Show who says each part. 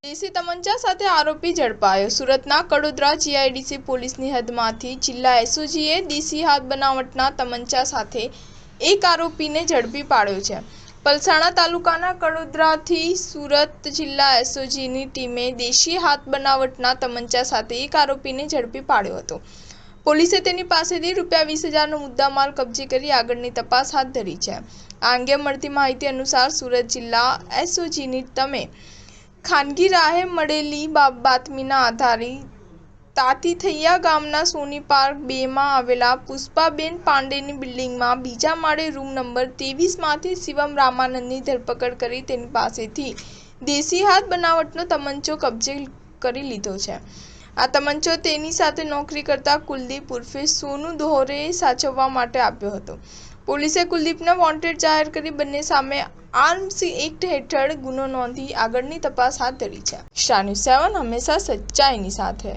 Speaker 1: દેશી તમંચા સાથે આરોપી ઝડપાયો। સુરતના કડોદરા જીઆઈડીસી પોલીસની હદમાંથી જિલ્લા એસઓજીએ દેશી હાથ બનાવટના તમંચા સાથે એક આરોપીને ઝડપી પાડ્યો છે। પલસાણા તાલુકાના કડોદરાથી સુરત જિલ્લા એસઓજીની ટીમે દેશી હાથ બનાવટના તમંચા સાથે એક આરોપીને ઝડપી પાડ્યો હતો। પોલીસે તેની પાસેથી ₹20,000નો મુદ્દામાલ કબજે કરી આગળની તપાસ હાથ ધરી છે। આ અંગે મળતી માહિતી અનુસાર સુરત જિલ્લા એસઓજીની ટીમે ખાનગી રાહે મળેલી બાતમીના આધારે તાતીથૈયા ગામના સોની પાર્ક 2માં આવેલા પુષ્પાબેન પાંડેની બિલ્ડિંગમાં બીજા માળે રૂમ નંબર 23માંથી શિવમ રામાનંદની ધરપકડ કરી તેની પાસેથી દેશી હાથ બનાવટનો તમંચો કબજે કરી લીધો છે। આ તમંચો તેની સાથે નોકરી કરતા કુલદીપ ઉર્ફે સોનુ દોહરેએ સાચવવા માટે આપ્યો હતો। પોલીસે કુલદીપને વોન્ટેડ જાહેર કરી બંને સામે આર્મ્સ એક્ટ હેઠળ ગુનો નોંધી આગળની તપાસ હાથ ધરી છે। સ્ટાર ન્યૂઝ 7 હંમેશા સચ્ચાઈની સાથે।